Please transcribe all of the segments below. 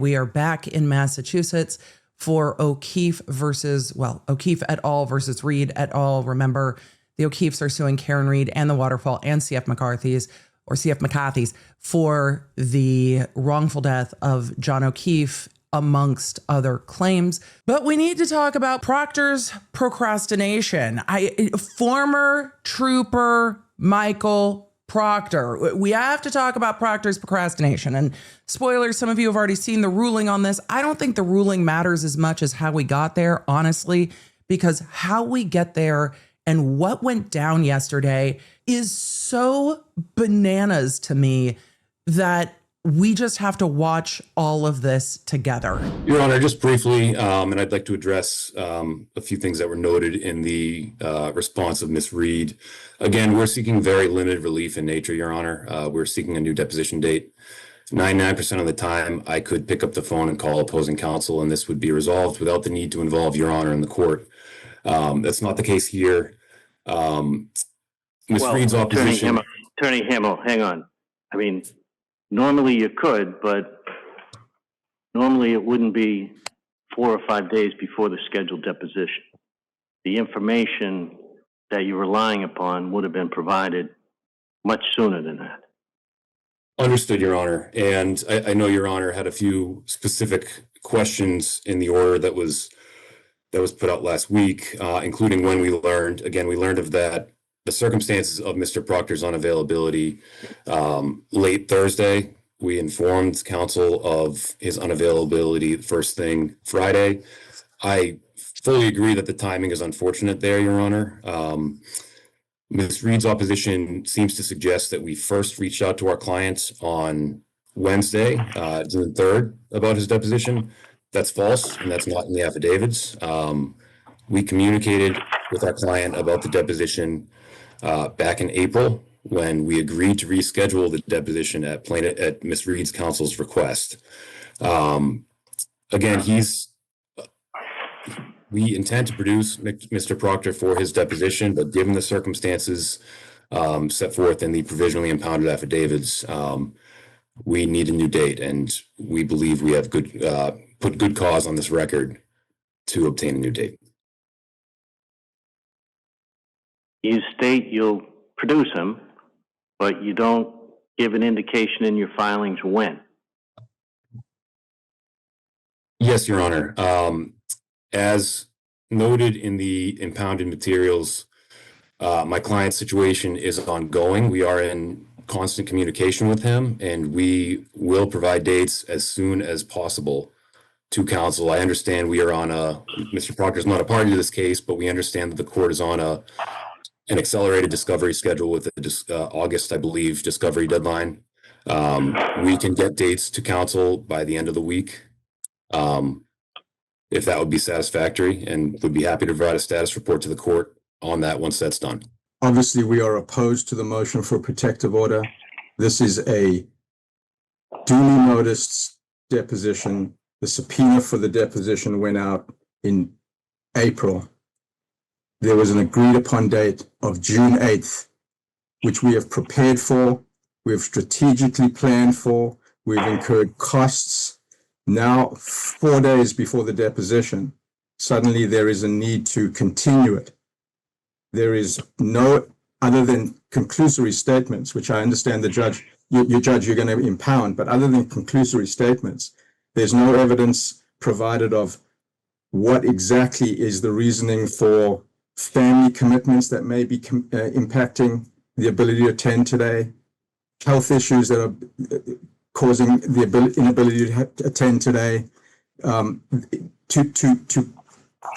We are back in Massachusetts for O'Keefe et al. Versus Reed et al. Remember, the O'Keefes are suing Karen Reed and the Waterfall and CF McCarthy's for the wrongful death of John O'Keefe, amongst other claims. But we need to talk about Proctor's procrastination. Former trooper Michael Proctor. We have to talk about Proctor's procrastination. And spoilers, some of you have already seen the ruling on this. I don't think the ruling matters as much as how we got there, honestly, because how we get there and what went down yesterday is so bananas to me that we just have to watch all of this together. Your Honor, just briefly, and I'd like to address a few things that were noted in the response of Ms. Reed. Again, we're seeking very limited relief in nature, Your Honor. We're seeking a new deposition date. 99% of the time, I could pick up the phone and call opposing counsel, and this would be resolved without the need to involve Your Honor in the court. That's not the case here. Ms. Reed's opposition... Attorney Hamill, hang on. I mean, normally you could, but normally it wouldn't be 4 or 5 days before the scheduled deposition. The information that you're relying upon would have been provided much sooner than that. Understood, Your Honor. And I know Your Honor had a few specific questions in the order that was put out last week, including when we learned of that the circumstances of Mr. Proctor's unavailability late Thursday. We informed counsel of his unavailability first thing Friday. I fully agree that the timing is unfortunate there, Your Honor. Ms. Reed's opposition seems to suggest that we first reached out to our clients on Wednesday, June 3rd, about his deposition. That's false, and that's not in the affidavits. We communicated with our client about the deposition back in April when we agreed to reschedule the deposition at Ms. Reed's counsel's request. Again, we intend to produce Mr. Proctor for his deposition, but given the circumstances set forth in the provisionally impounded affidavits, we need a new date, and we believe we have put good cause on this record to obtain a new date. You state you'll produce him, but you don't give an indication in your filings when. Yes, Your Honor. As noted in the impounded materials, my client's situation is ongoing. We are in constant communication with him, and we will provide dates as soon as possible to counsel. I understand we are on Mr. Proctor is not a party to this case, but we understand that the court is on an accelerated discovery schedule with August, I believe, discovery deadline. We can get dates to counsel by the end of the week, if that would be satisfactory, and would be happy to provide a status report to the court on that once that's done. Obviously, we are opposed to the motion for protective order. This is a duly noticed deposition. The subpoena for the deposition went out in April. There was an agreed upon date of June 8th, which we have prepared for, we have strategically planned for, we've incurred costs. Now, 4 days before the deposition, suddenly there is a need to continue it. There is no, other than conclusory statements, which I understand the judge, your judge, you're going to impound, but other than conclusory statements, there's no evidence provided of what exactly is the reasoning for family commitments that may be impacting the ability to attend today, health issues that are causing the inability to attend today, to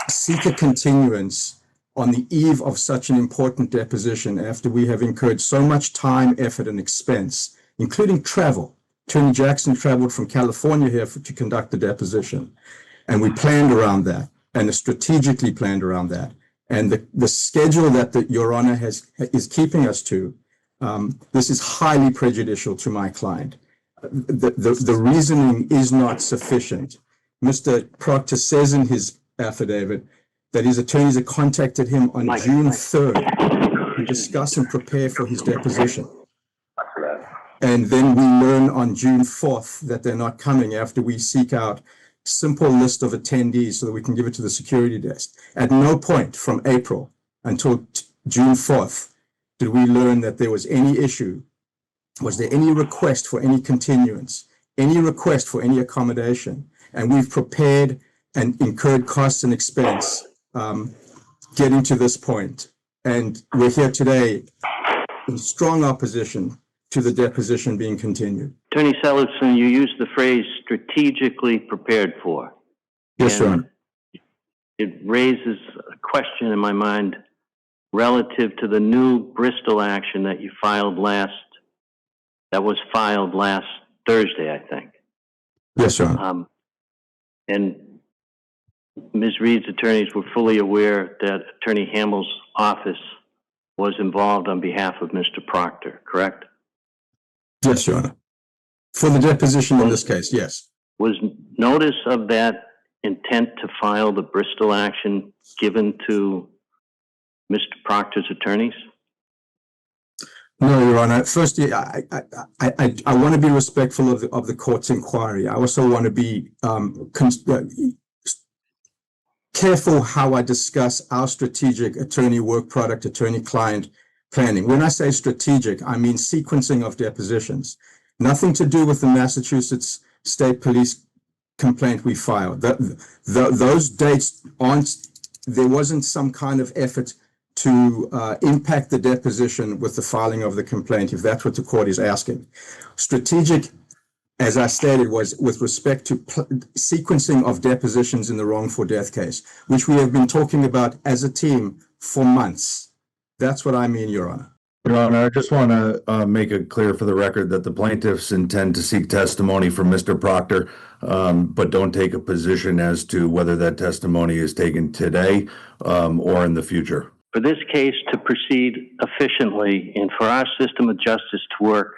seek a continuance on the eve of such an important deposition after we have incurred so much time, effort, and expense, including travel. Attorney Jackson traveled from California here to conduct the deposition, and we planned around that, and strategically planned around that. And the schedule that Your Honor is keeping us to, this is highly prejudicial to my client. The reasoning is not sufficient. Mr. Proctor says in his affidavit that his attorneys had contacted him on June 3rd to discuss and prepare for his deposition. And then we learn on June 4th that they're not coming after we seek out simple list of attendees so that we can give it to the security desk. At no point from April until June 4th did we learn that there was any issue. Was there any request for any continuance, any request for any accommodation? And we've prepared and incurred costs and expense getting to this point. And we're here today in strong opposition to the deposition being continued. Attorney Seligson, you used the phrase strategically prepared for. Yes, Your Honor. It raises a question in my mind relative to the new Bristol action that you filed that was filed last Thursday, I think. Yes, Your Honor. And Ms. Reed's attorneys were fully aware that Attorney Hamill's office was involved on behalf of Mr. Proctor, correct? Yes, Your Honor. For the deposition in this case, yes. Was notice of that intent to file the Bristol action given to Mr. Proctor's attorneys? No, Your Honor. Firstly, I want to be respectful of the court's inquiry. I also want to be careful how I discuss our strategic attorney work product, attorney-client planning. When I say strategic, I mean sequencing of depositions. Nothing to do with the Massachusetts State Police complaint we filed. Those dates aren't, there wasn't some kind of effort to impact the deposition with the filing of the complaint, if that's what the court is asking. Strategic, as I stated, was with respect to sequencing of depositions in the wrongful death case, which we have been talking about as a team for months. That's what I mean, Your Honor. Your Honor, I just want to make it clear for the record that the plaintiffs intend to seek testimony from Mr. Proctor, but don't take a position as to whether that testimony is taken today or in the future. For this case to proceed efficiently and for our system of justice to work,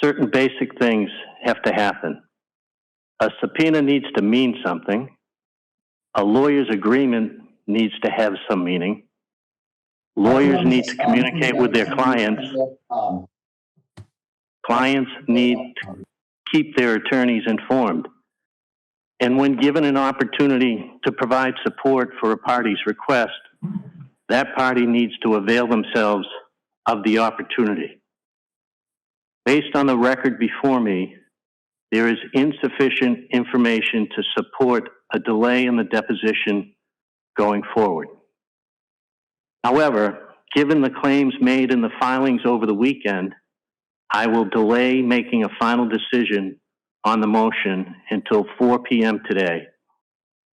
certain basic things have to happen. A subpoena needs to mean something. A lawyer's agreement needs to have some meaning. Lawyers need to communicate with their clients. Clients need to keep their attorneys informed. And when given an opportunity to provide support for a party's request, that party needs to avail themselves of the opportunity. Based on the record before me, there is insufficient information to support a delay in the deposition going forward. However, given the claims made in the filings over the weekend, I will delay making a final decision on the motion until 4 p.m. today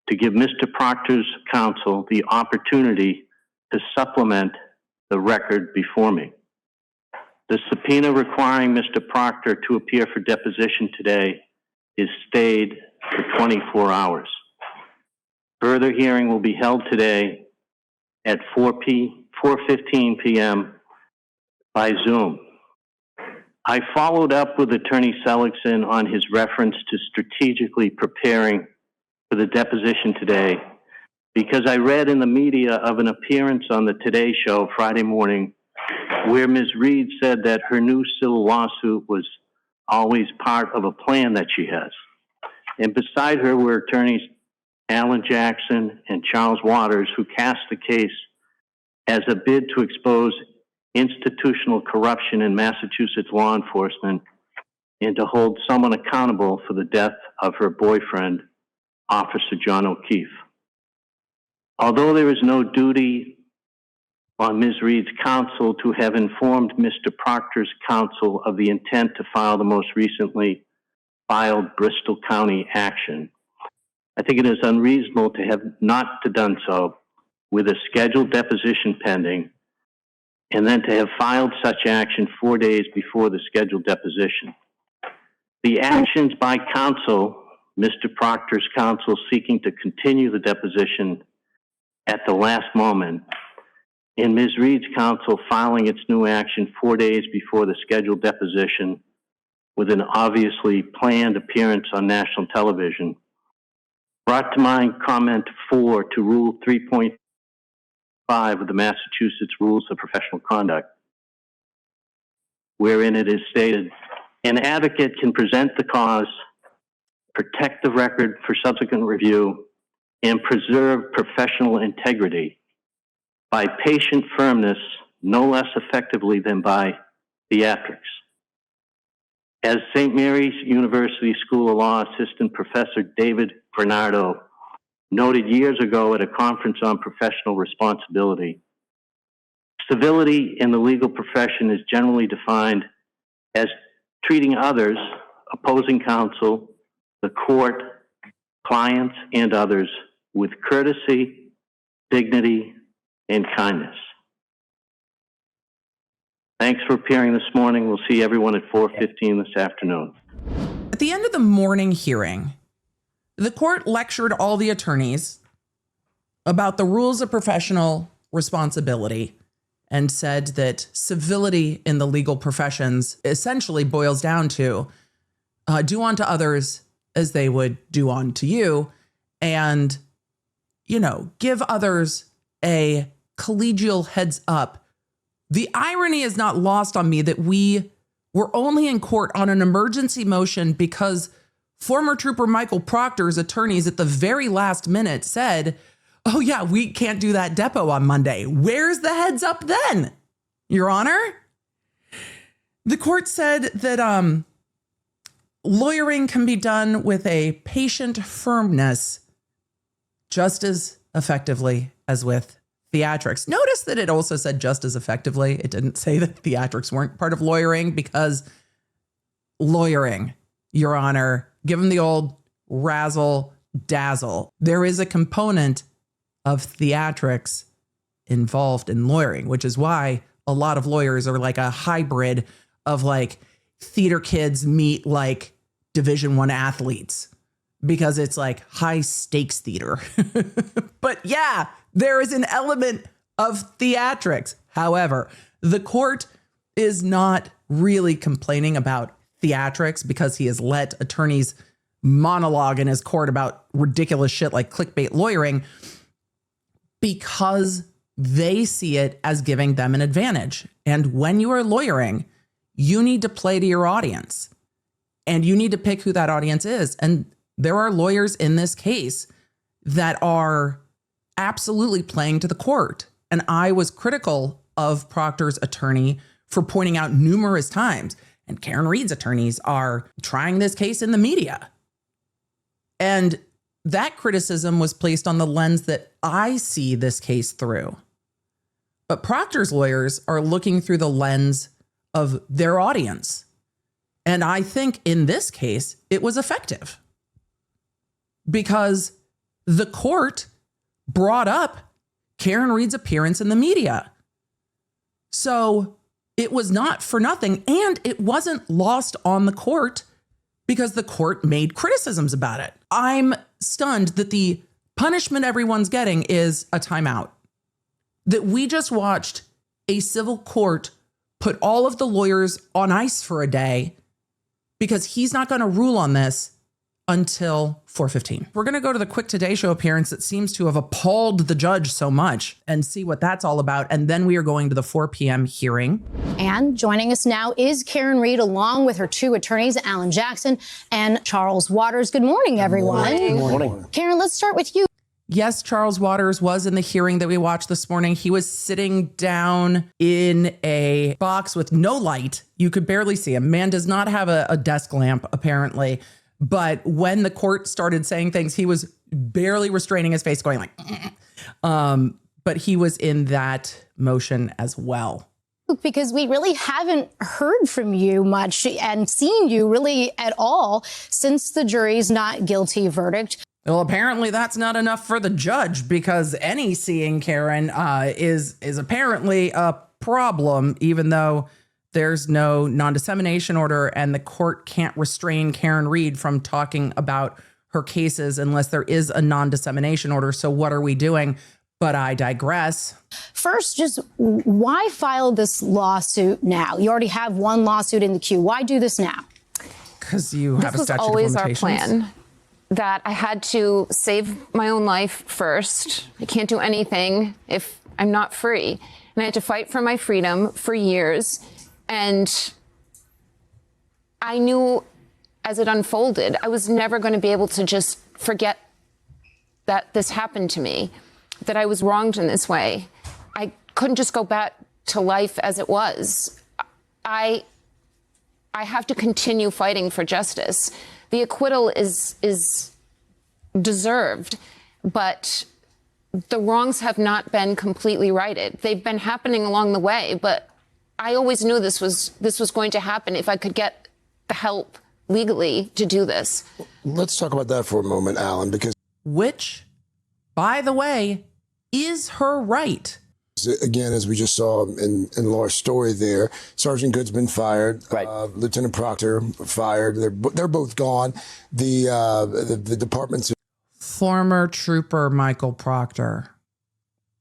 to give Mr. Proctor's counsel the opportunity to supplement the record before me. The subpoena requiring Mr. Proctor to appear for deposition today is stayed for 24 hours. Further hearing will be held today at 4:15 p.m. by Zoom. I followed up with Attorney Seligson on his reference to strategically preparing for the deposition today because I read in the media of an appearance on the Today Show Friday morning where Ms. Reed said that her new civil lawsuit was always part of a plan that she has. And beside her were attorneys Alan Jackson and Charles Waters, who cast the case as a bid to expose institutional corruption in Massachusetts law enforcement and to hold someone accountable for the death of her boyfriend, Officer John O'Keefe. Although there is no duty on Ms. Reed's counsel to have informed Mr. Proctor's counsel of the intent to file the most recently filed Bristol County action, I think it is unreasonable to have not done so with a scheduled deposition pending and then to have filed such action 4 days before the scheduled deposition. The actions by counsel, Mr. Proctor's counsel seeking to continue the deposition at the last moment, and Ms. Reed's counsel filing its new action 4 days before the scheduled deposition with an obviously planned appearance on national television, brought to mind comment 4 to Rule 3.5 of the Massachusetts Rules of Professional Conduct, wherein it is stated An advocate can present the cause, protect the record for subsequent review, and preserve professional integrity by patient firmness no less effectively than by theatrics. As St. Mary's University School of Law Assistant Professor David Bernardo noted years ago at a conference on professional responsibility, civility in the legal profession is generally defined as treating others, opposing counsel, the court, clients, and others with courtesy, dignity, and kindness. Thanks for appearing this morning. We'll see everyone at 4:15 this afternoon. At the end of the morning hearing, the court lectured all the attorneys about the rules of professional responsibility and said that civility in the legal professions essentially boils down to do unto others as they would do unto you, and, you know, give others a collegial heads up. The irony is not lost on me that we were only in court on an emergency motion because former Trooper Michael Proctor's attorneys at the very last minute said, oh yeah, we can't do that depo on Monday. Where's the heads up then, Your Honor? The court said that lawyering can be done with a patient firmness just as effectively as with theatrics. Notice that it also said just as effectively. It didn't say that theatrics weren't part of lawyering, because lawyering, Your Honor, give them the old razzle dazzle. There is a component of theatrics involved in lawyering, which is why a lot of lawyers are like a hybrid of like theater kids meet like Division I athletes, because it's like high stakes theater. But yeah, there is an element of theatrics. However, the court is not really complaining about theatrics because he has let attorneys monologue in his court about ridiculous shit like clickbait lawyering, because they see it as giving them an advantage. And when you are lawyering, you need to play to your audience, and you need to pick who that audience is. And there are lawyers in this case that are absolutely playing to the court. And I was critical of Proctor's attorney for pointing out numerous times, and Karen Reed's attorneys are trying this case in the media. And that criticism was placed on the lens that I see this case through. But Proctor's lawyers are looking through the lens of their audience. And I think in this case, it was effective, because the court brought up Karen Reed's appearance in the media. So it was not for nothing, and it wasn't lost on the court because the court made criticisms about it. I'm stunned that the punishment everyone's getting is a timeout. That we just watched a civil court put all of the lawyers on ice for a day because he's not going to rule on this until 4:15. We're going to go to the quick Today Show appearance that seems to have appalled the judge so much and see what that's all about. And then we are going to the 4 p.m. hearing. And joining us now is Karen Reed, along with her two attorneys, Alan Jackson and Charles Waters. Good morning, everyone. Good morning. Karen, let's start with you. Yes, Charles Waters was in the hearing that we watched this morning. He was sitting down in a box with no light. You could barely see him. Man does not have a desk lamp, apparently. But when the court started saying things, he was barely restraining his face, going like, but he was in that motion as well. Because we really haven't heard from you much and seen you really at all since the jury's not guilty verdict. Well, apparently that's not enough for the judge, because any seeing Karen is apparently a problem, even though there's no non-dissemination order and the court can't restrain Karen Reed from talking about her cases unless there is a non-dissemination order. So what are we doing? But I digress. First, just why file this lawsuit now? You already have one lawsuit in the queue. Why do this now? Because you have a statute of always limitations. our plan. That I had to save my own life first. I can't do anything if I'm not free. And I had to fight for my freedom for years. And I knew as it unfolded, I was never going to be able to just forget that this happened to me, that I was wronged in this way. I couldn't just go back to life as it was. I have to continue fighting for justice. The acquittal is deserved, but the wrongs have not been completely righted. They've been happening along the way, but I always knew this was going to happen if I could get the help legally to do this. Let's talk about that for a moment, Alan, because Which, by the way, is her right. again, as we just saw in Laura's story there, Sergeant Good's fired. Right. Lieutenant Proctor fired. They're both gone. The departments Former trooper Michael Proctor.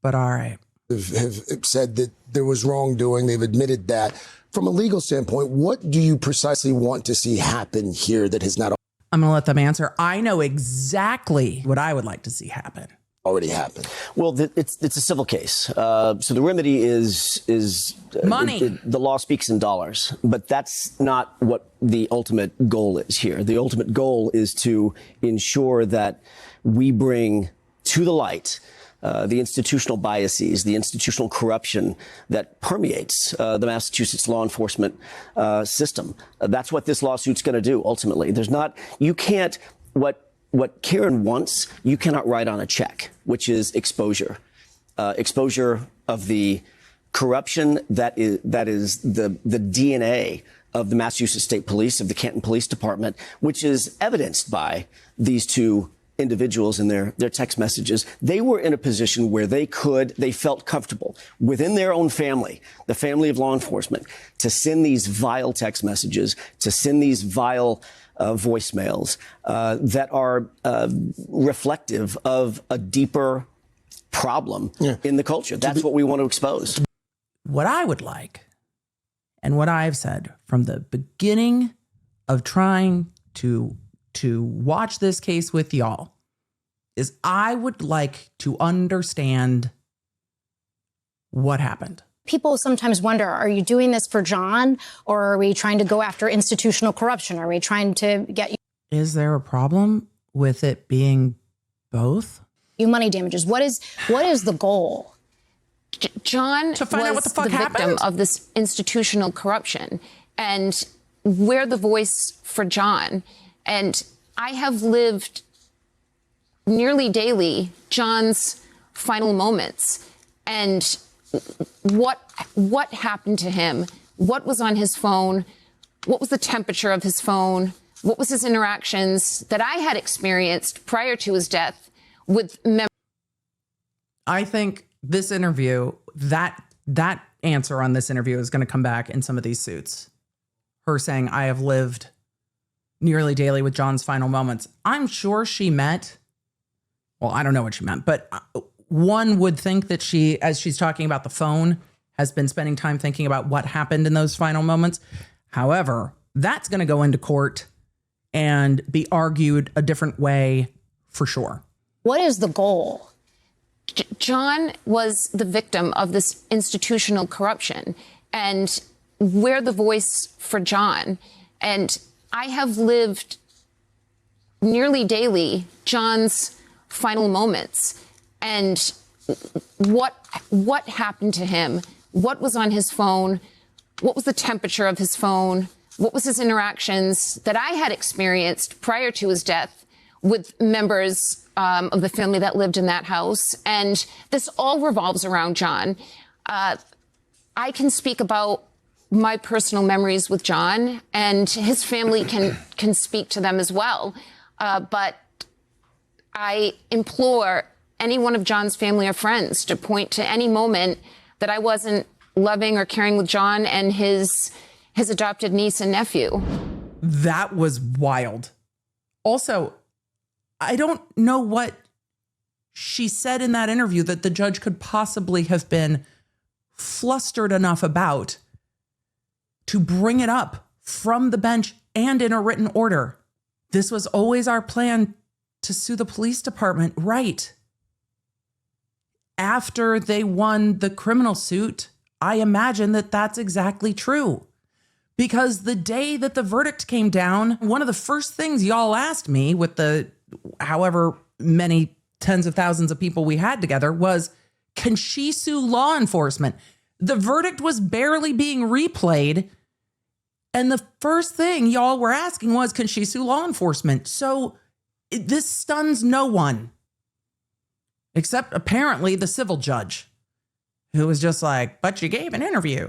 But all right. have said that there was wrongdoing. They've admitted that. From a legal standpoint, what do you precisely want to see happen here that has not I'm going to let them answer. I know exactly what I would like to see happen. already happened? Well, it's a civil case. So the remedy is money. The law speaks in dollars, but that's not what the ultimate goal is here. The ultimate goal is to ensure that we bring to the light the institutional biases, the institutional corruption that permeates the Massachusetts law enforcement system. That's what this lawsuit's going to do, ultimately. You can't, what Karen wants, you cannot write on a check, which is exposure. Exposure of the corruption that is the DNA of the Massachusetts State Police, of the Canton Police Department, which is evidenced by these two individuals in their text messages. They were in a position where they felt comfortable within their own family, the family of law enforcement, to send these vile text messages, to send these vile voicemails that are reflective of a deeper problem in the culture. That's what we want to expose. What I would like, and what I've said from the beginning of trying to watch this case with y'all, is I would like to understand what happened. People sometimes wonder, are you doing this for John, or are we trying to go after institutional corruption? Are we trying to get Is there a problem with it being both? you money damages? What is the goal? John To find out what the fuck victim happened? of this institutional corruption, and we're the voice for John. And I have lived nearly daily John's final moments, and what happened to him, what was on his phone, what was the temperature of his phone, what was his interactions that I had experienced prior to his death with members. I think this interview, that answer on this interview is going to come back in some of these suits. Her saying, I have lived nearly daily with John's final moments. I'm sure she meant, well, I don't know what she meant, but one would think that she, as she's talking about the phone, has been spending time thinking about what happened in those final moments. However, that's going to go into court and be argued a different way for sure. What is the goal? John was the victim of this institutional corruption, and we're the voice for John. And I have lived nearly daily John's final moments, and what happened to him, what was on his phone, what was the temperature of his phone, what was his interactions that I had experienced prior to his death with members of the family that lived in that house. And this all revolves around John. I can speak about my personal memories with John, and his family can speak to them as well. But I implore any one of John's family or friends to point to any moment that I wasn't loving or caring with John and his adopted niece and nephew. That was wild. Also, I don't know what she said in that interview that the judge could possibly have been flustered enough about to bring it up from the bench and in a written order. This was always our plan to sue the police department, right? After they won the criminal suit, I imagine that that's exactly true. Because the day that the verdict came down, one of the first things y'all asked me with the however many tens of thousands of people we had together was, can she sue law enforcement? The verdict was barely being replayed. And the first thing y'all were asking was, can she sue law enforcement? So this stuns no one, except apparently the civil judge, who was just like, but you gave an interview.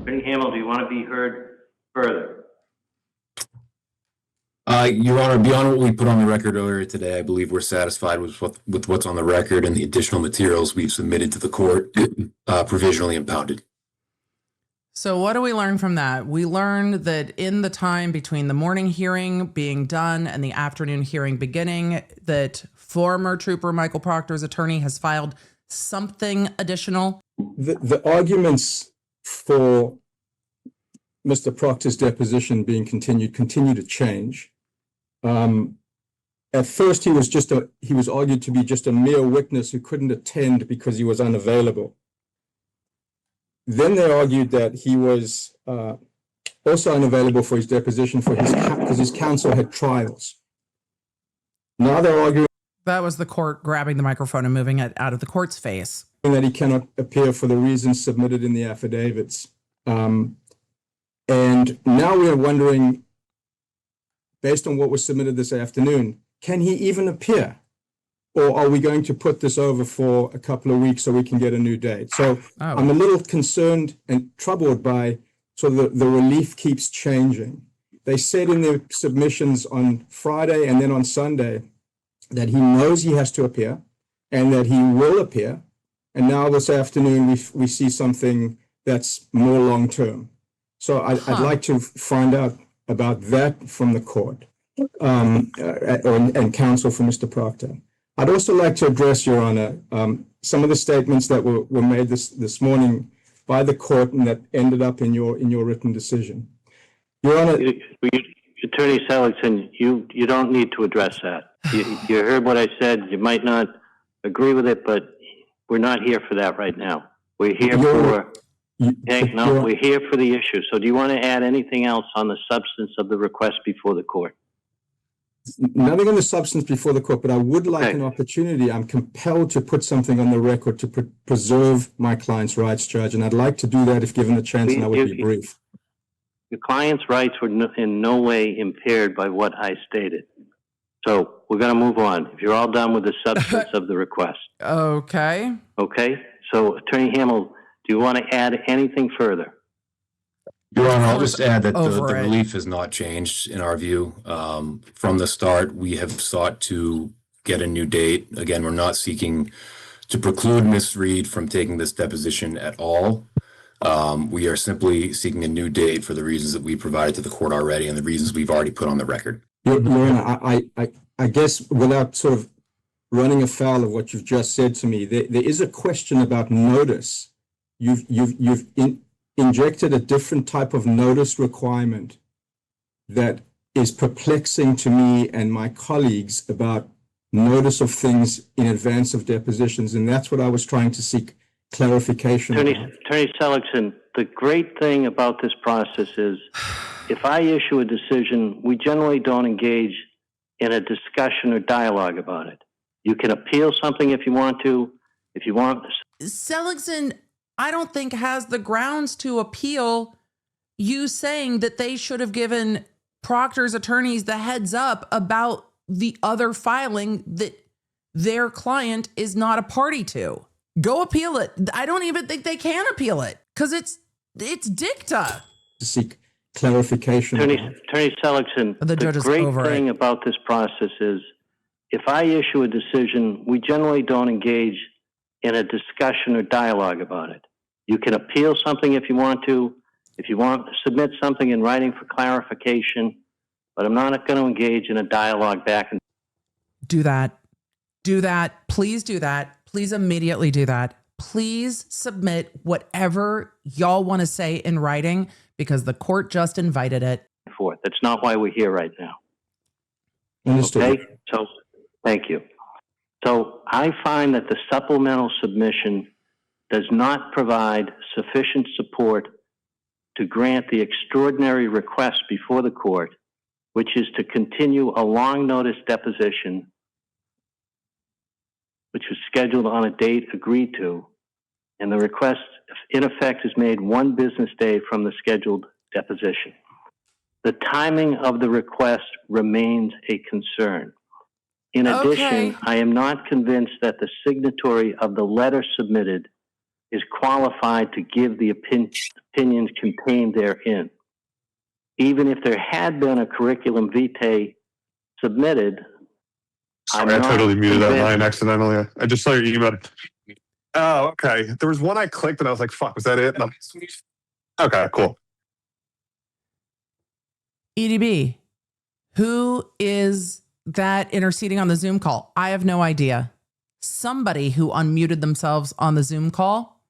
Attorney Hamel, do you want to be heard further? Your Honor, beyond what we put on the record earlier today, I believe we're satisfied with what's on the record and the additional materials we've submitted to the court, provisionally impounded. So what do we learn from that? We learned that in the time between the morning hearing being done and the afternoon hearing beginning, that former Trooper Michael Proctor's attorney has filed something additional. The arguments for Mr. Proctor's deposition being continue to change. At first, he was argued to be just a mere witness who couldn't attend because he was unavailable. Then they argued that he was also unavailable for his deposition because his counsel had trials. Now they're arguing that was the court grabbing the microphone and moving it out of the court's face. That he cannot appear for the reasons submitted in the affidavits. And now we are wondering, based on what was submitted this afternoon, can he even appear? Or are we going to put this over for a couple of weeks so we can get a new date? So I'm a little concerned and troubled by sort of the relief keeps changing. They said in their submissions on Friday and then on Sunday that he knows he has to appear and that he will appear. And now this afternoon, we see something that's more long-term. So I'd like to find out about that from the court and counsel for Mr. Proctor. I'd also like to address, Your Honor, some of the statements that were made this morning by the court and that ended up in your written decision. Your Honor, Attorney Seligson, you don't need to address that. You heard what I said. You might not agree with it, but we're not here for that right now. We're here we're here for the issue. So do you want to add anything else on the substance of the request before the court? Nothing on the substance before the court, but I would like an opportunity. I'm compelled to put something on the record to preserve my client's rights, Judge, and I'd like to do that if given the chance, and I would be brief. Your client's rights were in no way impaired by what I stated. So we're going to move on. If you're all done with the substance of the request. Okay. Okay. So, Attorney Hamel, do you want to add anything further? Your Honor, I'll just add that the relief has not changed in our view. From the start, we have sought to get a new date. Again, we're not seeking to preclude Ms. Reed from taking this deposition at all. We are simply seeking a new date for the reasons that we provided to the court already and the reasons we've already put on the record. Your Honor, I guess without sort of running afoul of what you've just said to me, there is a question about notice. You've injected a different type of notice requirement that is perplexing to me and my colleagues about notice of things in advance of depositions, and that's what I was trying to seek clarification about. Attorney Seligson, the great thing about this process is if I issue a decision, we generally don't engage in a discussion or dialogue about it. You can appeal something if you want to. If you want. Seligson, I don't think has the grounds to appeal you saying that they should have given Proctor's attorneys the heads up about the other filing that their client is not a party to. Go appeal it. I don't even think they can appeal it because it's dicta. To seek clarification. Attorney Seligson, the great thing about this process is if I issue a decision, we generally don't engage in a discussion or dialogue about it. You can appeal something if you want to. If you want to submit something in writing for clarification, but I'm not going to engage in a dialogue back and do that. Do that. Please do that. Please immediately do that. Please submit whatever y'all want to say in writing because the court just invited it. That's not why we're here right now. Understood. Okay? So, thank you. So, I find that the supplemental submission does not provide sufficient support to grant the extraordinary request before the court, which is to continue a long notice deposition, which was scheduled on a date agreed to, and the request in effect is made 1 business day from the scheduled deposition. The timing of the request remains a concern. In addition, I am not convinced that the signatory of the letter submitted is qualified to give the opinions contained therein. Even if there had been a curriculum vitae submitted, Sorry, I totally muted that line accidentally. I just saw your email. Oh, okay. There was one I clicked and I was like, fuck, was that it? No. Okay, cool. EDB, who is that interceding on the Zoom call? I have no idea. Somebody who unmuted themselves on the Zoom call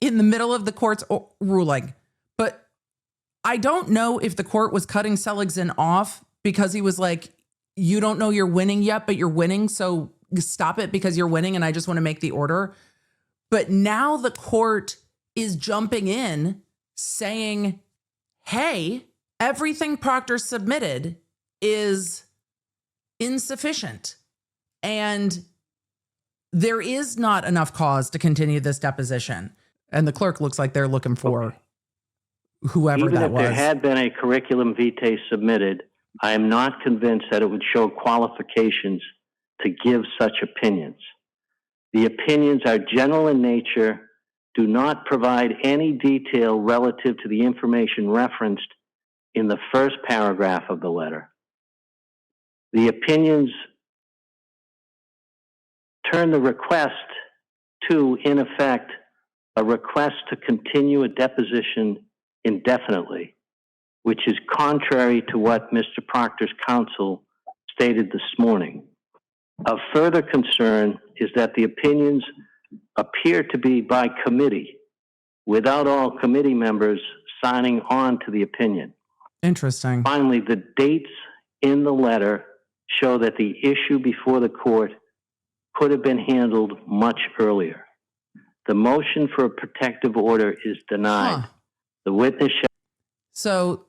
in the middle of the court's ruling. But I don't know if the court was cutting Seligson off because he was like, you don't know you're winning yet, but you're winning. So stop it because you're winning. And I just want to make the order. But now the court is jumping in saying, hey, everything Proctor submitted is insufficient. And there is not enough cause to continue this deposition. And the clerk looks like they're looking for whoever that was. Even if there had been a curriculum vitae submitted, I am not convinced that it would show qualifications to give such opinions. The opinions are general in nature, do not provide any detail relative to the information referenced in the first paragraph of the letter. The opinions turn the request to, in effect, a request to continue a deposition indefinitely, which is contrary to what Mr. Proctor's counsel stated this morning. Of further concern is that the opinions appear to be by committee, without all committee members signing on to the opinion. Interesting. Finally, the dates in the letter show that the issue before the court could have been handled much earlier. The motion for a protective order is denied. The witness shall... So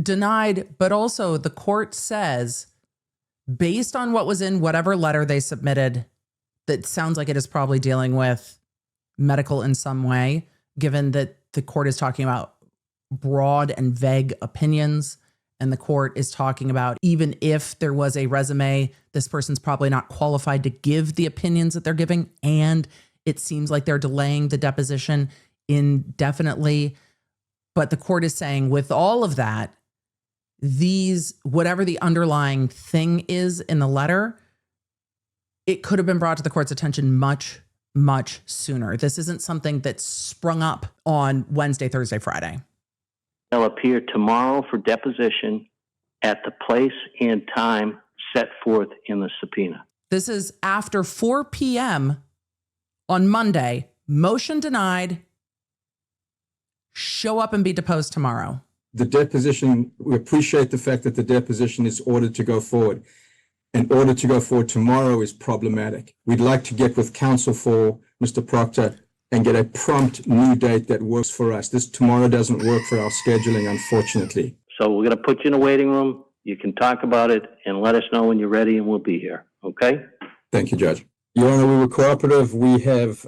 denied, but also the court says, based on what was in whatever letter they submitted, that sounds like it is probably dealing with medical in some way, given that the court is talking about broad and vague opinions. And the court is talking about, even if there was a resume, this person's probably not qualified to give the opinions that they're giving. And it seems like they're delaying the deposition indefinitely. But the court is saying, with all of that, these, whatever the underlying thing is in the letter, it could have been brought to the court's attention much, much sooner. This isn't something that sprung up on Wednesday, Thursday, Friday. They'll appear tomorrow for deposition at the place and time set forth in the subpoena. This is after 4 p.m. on Monday. Motion denied. Show up and be deposed tomorrow. The deposition, we appreciate the fact that the deposition is ordered to go forward. And order to go forward tomorrow is problematic. We'd like to get with counsel for Mr. Proctor and get a prompt new date that works for us. This tomorrow doesn't work for our scheduling, unfortunately. So we're going to put you in a waiting room. You can talk about it and let us know when you're ready and we'll be here. Okay? Thank you, Judge. Your Honor, we were cooperative. We have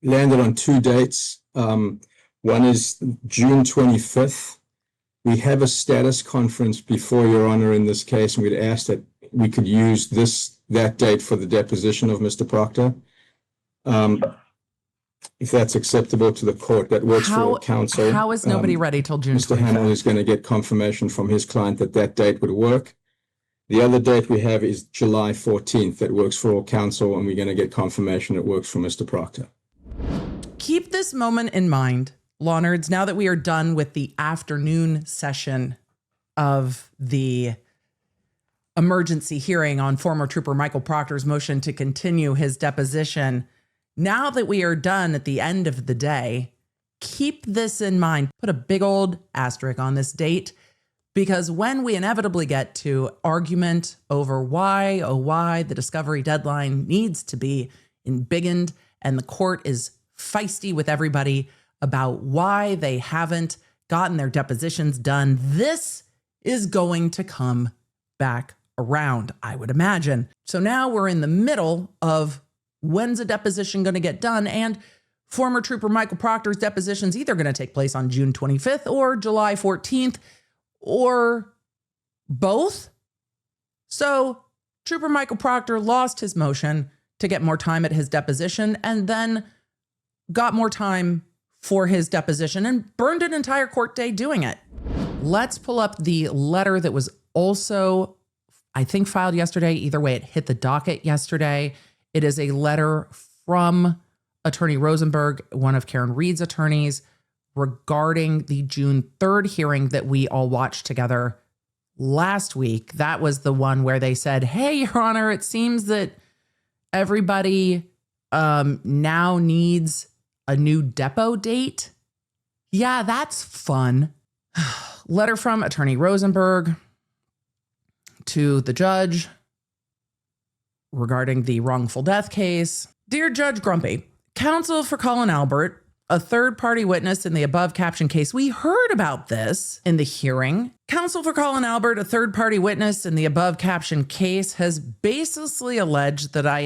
landed on 2 dates. One is June 25th. We have a status conference before Your Honor in this case, and we'd ask that we could use that date for the deposition of Mr. Proctor. If that's acceptable to the court, that works for counsel. How is nobody ready till June 25th? Mr. Hamill is going to get confirmation from his client that that date would work. The other date we have is July 14th. That works for all counsel, and we're going to get confirmation it works for Mr. Proctor. Keep this moment in mind, law nerds, now that we are done with the afternoon session of the emergency hearing on former Trooper Michael Proctor's motion to continue his deposition. Now that we are done at the end of the day, keep this in mind. Put a big old asterisk on this date, because when we inevitably get to argument over why the discovery deadline needs to be embiggened and the court is feisty with everybody, about why they haven't gotten their depositions done. This is going to come back around, I would imagine. So now we're in the middle of when's a deposition going to get done, and former Trooper Michael Proctor's deposition is either going to take place on June 25th or July 14th or both. So Trooper Michael Proctor lost his motion to get more time at his deposition and then got more time for his deposition and burned an entire court day doing it. Let's pull up the letter that was also, I think, filed yesterday. Either way, it hit the docket yesterday. It is a letter from Attorney Rosenberg, one of Karen Reed's attorneys, regarding the June 3rd hearing that we all watched together last week. That was the one where they said, hey, Your Honor, it seems that everybody now needs a new depo date. Yeah, that's fun. Letter from Attorney Rosenberg to the judge regarding the wrongful death case. Dear Judge Grumpy, counsel for Colin Albert, a third-party witness in the above captioned case. We heard about this in the hearing. Counsel for Colin Albert, a third-party witness in the above captioned case, has baselessly alleged that I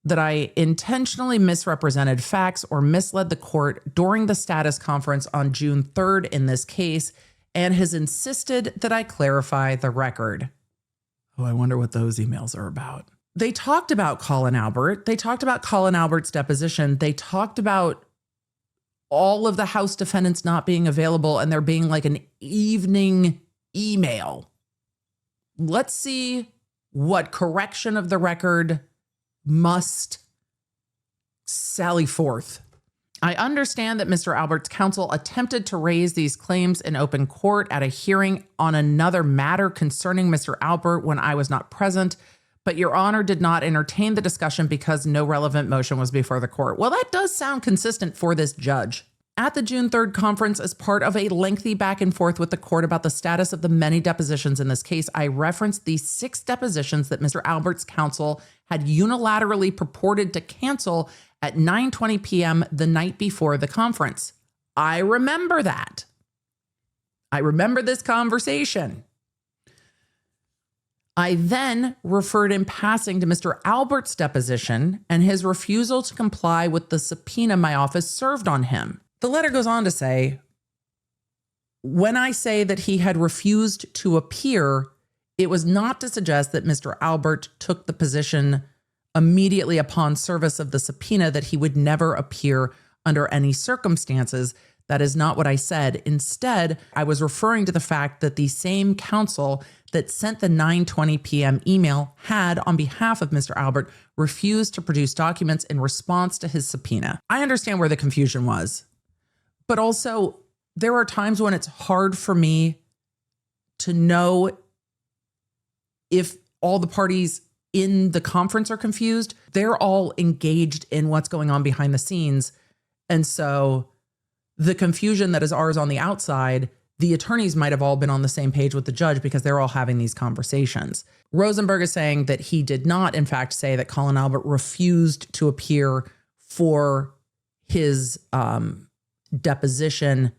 that I intentionally misrepresented facts or misled the court during the status conference on June 3rd in this case, and has insisted that I clarify the record. Oh, I wonder what those emails are about. They talked about Colin Albert. They talked about Colin Albert's deposition. They talked about all of the House defendants not being available and there being like an evening email. Let's see what correction of the record must sally forth. I understand that Mr. Albert's counsel attempted to raise these claims in open court at a hearing on another matter concerning Mr. Albert when I was not present, but Your Honor did not entertain the discussion because no relevant motion was before the court. Well, that does sound consistent for this judge. At the June 3rd conference, as part of a lengthy back and forth with the court about the status of the many depositions in this case, I referenced the 6 depositions that Mr. Albert's counsel had unilaterally purported to cancel at 9:20 p.m. the night before the conference. I remember that. I remember this conversation. I then referred in passing to Mr. Albert's deposition and his refusal to comply with the subpoena my office served on him. The letter goes on to say, when I say that he had refused to appear, it was not to suggest that Mr. Albert took the position immediately upon service of the subpoena that he would never appear under any circumstances. That is not what I said. Instead, I was referring to the fact that the same counsel that sent the 9:20 p.m. email had, on behalf of Mr. Albert, refused to produce documents in response to his subpoena. I understand where the confusion was, but also there are times when it's hard for me to know if all the parties in the conference are confused. They're all engaged in what's going on behind the scenes. And so the confusion that is ours on the outside, the attorneys might have all been on the same page with the judge because they're all having these conversations. Rosenberg is saying that he did not, in fact, say that Colin Albert refused to appear for his deposition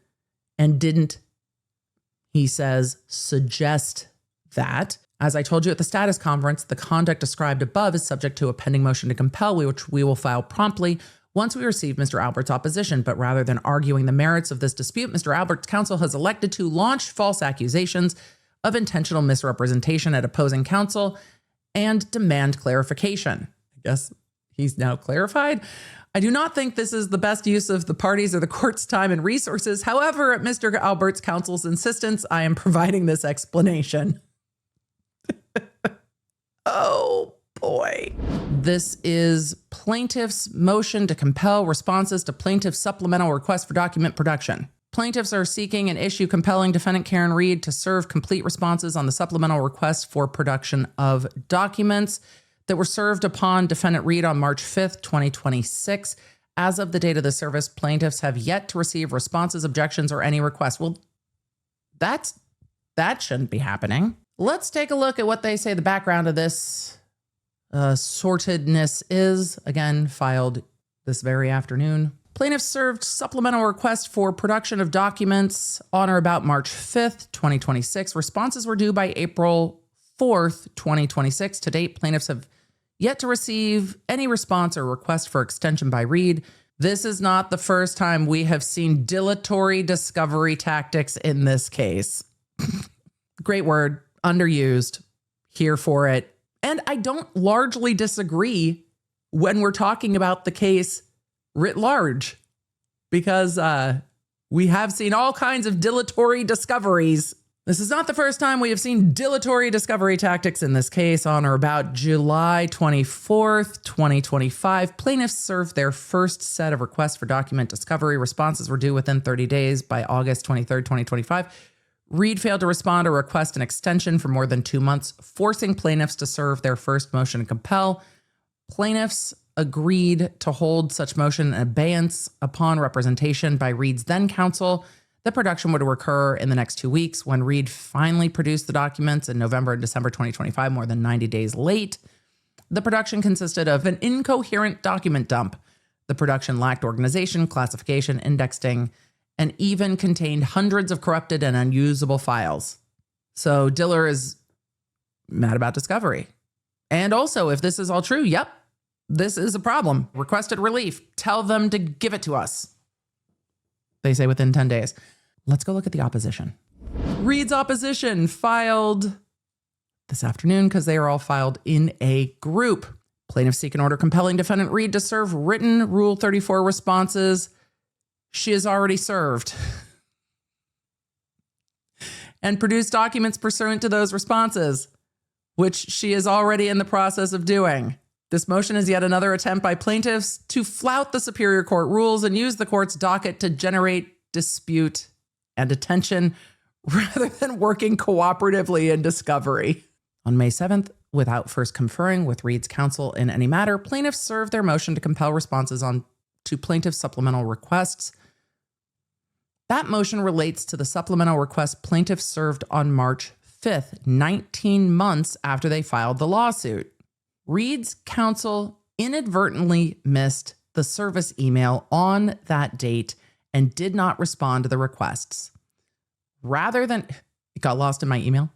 and didn't, he says, suggest that. As I told you at the status conference, the conduct described above is subject to a pending motion to compel, which we will file promptly once we receive Mr. Albert's opposition. But rather than arguing the merits of this dispute, Mr. Albert's counsel has elected to launch false accusations of intentional misrepresentation at opposing counsel and demand clarification. I guess he's now clarified. I do not think this is the best use of the parties or the court's time and resources. However, at Mr. Albert's counsel's insistence, I am providing this explanation. Oh boy. This is plaintiff's motion to compel responses to plaintiff's supplemental request for document production. Plaintiffs are seeking an issue compelling defendant Karen Reed to serve complete responses on the supplemental request for production of documents that were served upon defendant Reed on March 5th, 2026. As of the date of the service, plaintiffs have yet to receive responses, objections, or any requests. Well, that shouldn't be happening. Let's take a look at what they say the background of this Sortedness is, again, filed this very afternoon. Plaintiffs served supplemental request for production of documents on or about March 5th, 2026. Responses were due by April 4th, 2026. To date, plaintiffs have yet to receive any response or request for extension by Reed. This is not the first time we have seen dilatory discovery tactics in this case. Great word, underused, here for it. And I don't largely disagree when we're talking about the case writ large, because we have seen all kinds of dilatory discoveries. This is not the first time we have seen dilatory discovery tactics in this case. On or about July 24th, 2025, plaintiffs served their first set of requests for document discovery. Responses were due within 30 days by August 23rd, 2025. Reed failed to respond or request an extension for more than 2 months, forcing plaintiffs to serve their first motion to compel. Plaintiffs agreed to hold such motion in abeyance upon representation by Reed's then counsel. The production would occur in the next 2 weeks. When Reed finally produced the documents in November and December 2025, more than 90 days late, the production consisted of an incoherent document dump. The production lacked organization, classification, indexing, and even contained hundreds of corrupted and unusable files. So Diller is mad about discovery. And also, if this is all true, yep, this is a problem. Requested relief. Tell them to give it to us. They say within 10 days. Let's go look at the opposition. Reed's opposition filed this afternoon because they are all filed in a group. Plaintiffs seek an order compelling defendant Reed to serve written Rule 34 responses she has already served and produce documents pursuant to those responses, which she is already in the process of doing. This motion is yet another attempt by plaintiffs to flout the Superior Court rules and use the court's docket to generate dispute and attention rather than working cooperatively in discovery. On May 7th, without first conferring with Reed's counsel in any matter, plaintiffs served their motion to compel responses to plaintiff's supplemental requests. That motion relates to the supplemental request plaintiffs served on March 5th, 19 months after they filed the lawsuit. Reed's counsel inadvertently missed the service email on that date and did not respond to the requests. It got lost in my email.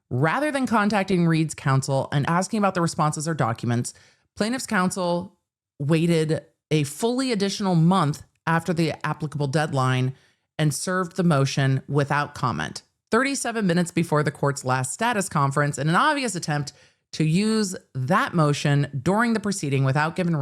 Rather than contacting Reed's counsel and asking about the responses or documents, plaintiff's counsel waited a fully additional month after the applicable deadline and served the motion without comment, 37 minutes before the court's last status conference, in an obvious attempt to use that motion during the proceeding without giving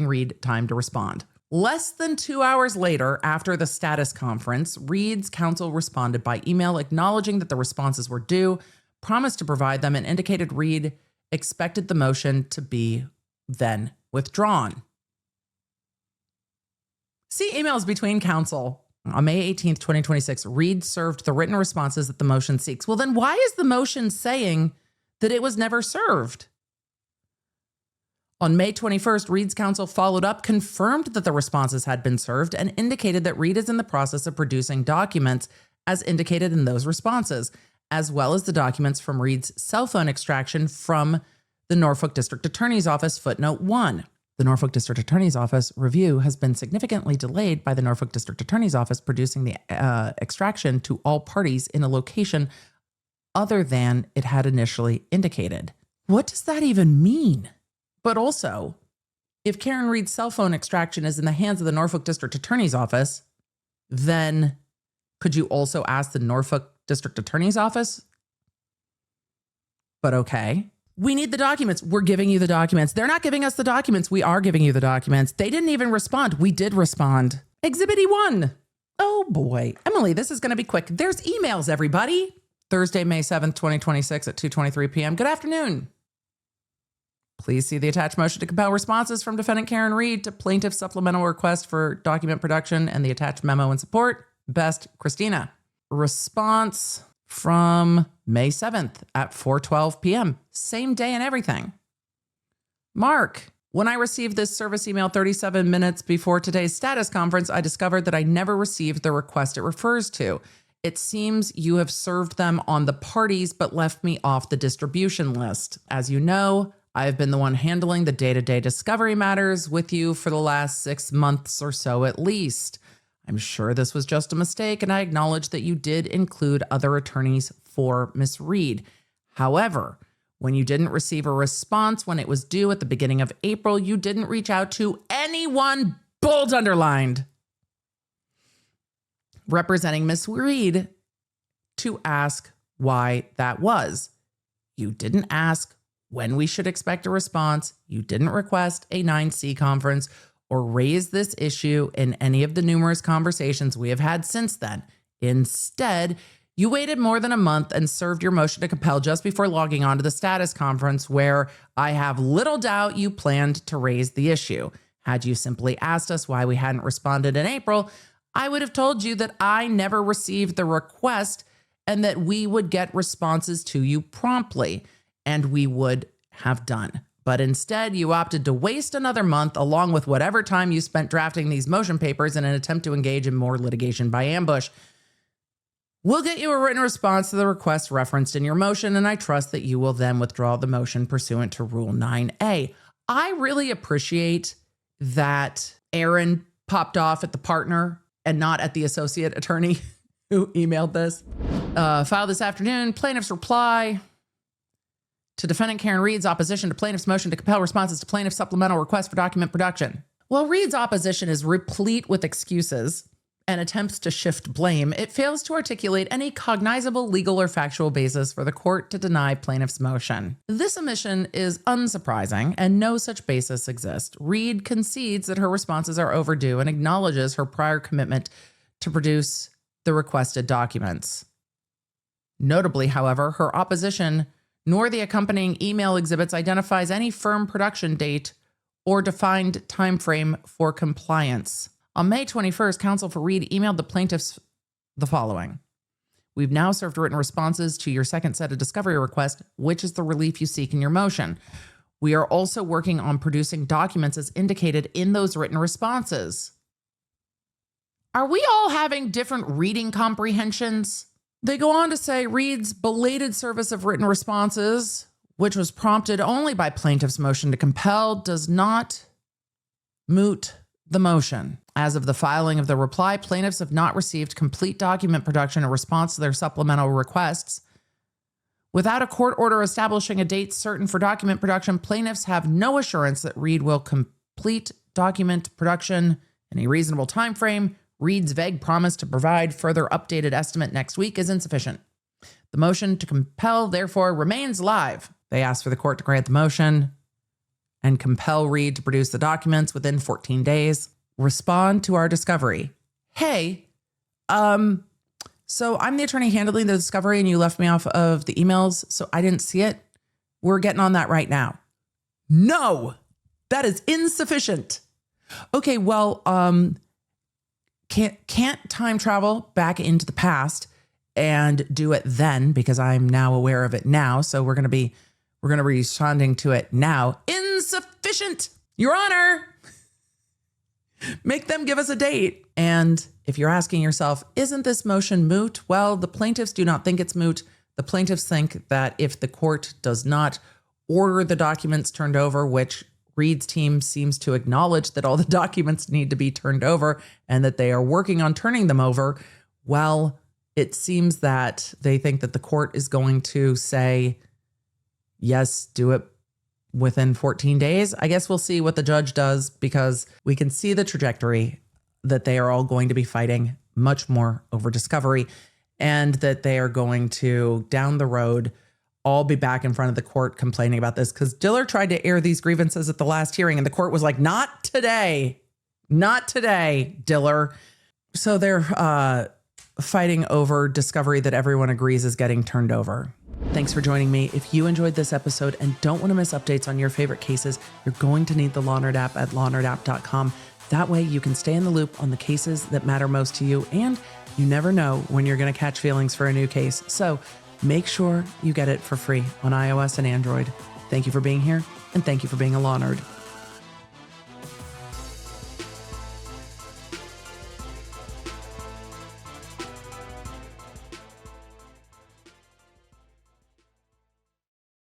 Reed time to respond. Less than 2 hours later, after the status conference, Reed's counsel responded by email acknowledging that the responses were due, promised to provide them, and indicated Reed expected the motion to be then withdrawn. See emails between counsel. On May 18th, 2026, Reed served the written responses that the motion seeks. Well, then why is the motion saying that it was never served? On May 21st, Reed's counsel followed up, confirmed that the responses had been served, and indicated that Reed is in the process of producing documents as indicated in those responses, as well as the documents from Reed's cell phone extraction from the Norfolk District Attorney's Office, footnote 1. The Norfolk District Attorney's Office review has been significantly delayed by the Norfolk District Attorney's Office producing the extraction to all parties in a location other than it had initially indicated. What does that even mean? But also, if Karen Reed's cell phone extraction is in the hands of the Norfolk District Attorney's Office, then could you also ask the Norfolk District Attorney's Office? But okay. We need the documents. We're giving you the documents. They're not giving us the documents. We are giving you the documents. They didn't even respond. We did respond. Exhibit E1. Oh boy. Emily, this is going to be quick. There's emails, everybody. Thursday, May 7th, 2026 at 2:23 p.m. Good afternoon. Please see the attached motion to compel responses from defendant Karen Reed to plaintiff supplemental request for document production and the attached memo in support. Best, Christina. Response from May 7th at 4:12 p.m. Same day and everything. Mark, when I received this service email 37 minutes before today's status conference, I discovered that I never received the request it refers to. It seems you have served them on the parties, but left me off the distribution list. As you know, I've been the one handling the day-to-day discovery matters with you for the last 6 months or so at least. I'm sure this was just a mistake, and I acknowledge that you did include other attorneys for Ms. Reed. However, when you didn't receive a response when it was due at the beginning of April, you didn't reach out to anyone, bold underlined, representing Ms. Reed to ask why that was. You didn't ask when we should expect a response. You didn't request a 9C conference or raise this issue in any of the numerous conversations we have had since then. Instead, you waited more than a month and served your motion to compel just before logging on to the status conference, where I have little doubt you planned to raise the issue. Had you simply asked us why we hadn't responded in April, I would have told you that I never received the request and that we would get responses to you promptly, and we would have done. But instead, you opted to waste another month along with whatever time you spent drafting these motion papers in an attempt to engage in more litigation by ambush. We'll get you a written response to the request referenced in your motion, and I trust that you will then withdraw the motion pursuant to Rule 9A. I really appreciate that Aaron popped off at the partner and not at the associate attorney who emailed this. Filed this afternoon, plaintiff's reply to defendant Karen Reed's opposition to plaintiff's motion to compel responses to plaintiff's supplemental request for document production. While Reed's opposition is replete with excuses and attempts to shift blame, it fails to articulate any cognizable legal or factual basis for the court to deny plaintiff's motion. This omission is unsurprising, and no such basis exists. Reed concedes that her responses are overdue and acknowledges her prior commitment to produce the requested documents. Notably, however, her opposition nor the accompanying email exhibits identifies any firm production date or defined timeframe for compliance. On May 21st, counsel for Reed emailed the plaintiffs the following. We've now served written responses to your second set of discovery requests, which is the relief you seek in your motion. We are also working on producing documents as indicated in those written responses. Are we all having different reading comprehensions? They go on to say Reed's belated service of written responses, which was prompted only by plaintiff's motion to compel, does not moot the motion. As of the filing of the reply, plaintiffs have not received complete document production in response to their supplemental requests. Without a court order establishing a date certain for document production, plaintiffs have no assurance that Reed will complete document production in a reasonable time frame. Reed's vague promise to provide further updated estimate next week is insufficient. The motion to compel, therefore, remains live. They ask for the court to grant the motion and compel Reed to produce the documents within 14 days. Respond to our discovery. Hey, so I'm the attorney handling the discovery and you left me off of the emails, so I didn't see it. We're getting on that right now. No, that is insufficient. Okay, well, can't time travel back into the past and do it then, because I'm now aware of it now. So we're going to be responding to it now. Insufficient, Your Honor. Make them give us a date. And if you're asking yourself, isn't this motion moot? Well, the plaintiffs do not think it's moot. The plaintiffs think that if the court does not order the documents turned over, which Reed's team seems to acknowledge that all the documents need to be turned over and that they are working on turning them over, well, it seems that they think that the court is going to say, yes, do it within 14 days. I guess we'll see what the judge does, because we can see the trajectory that they are all going to be fighting much more over discovery, and that they are going to, down the road, all be back in front of the court complaining about this, because Diller tried to air these grievances at the last hearing and the court was like, not today, Diller. So they're fighting over discovery that everyone agrees is getting turned over. Thanks for joining me. If you enjoyed this episode and don't want to miss updates on your favorite cases, you're going to need the LawNerd app at lawnerd.app.com. That way you can stay in the loop on the cases that matter most to you, and you never know when you're going to catch feelings for a new case. So make sure you get it for free on iOS and Android. Thank you for being here, and thank you for being a Law Nerd.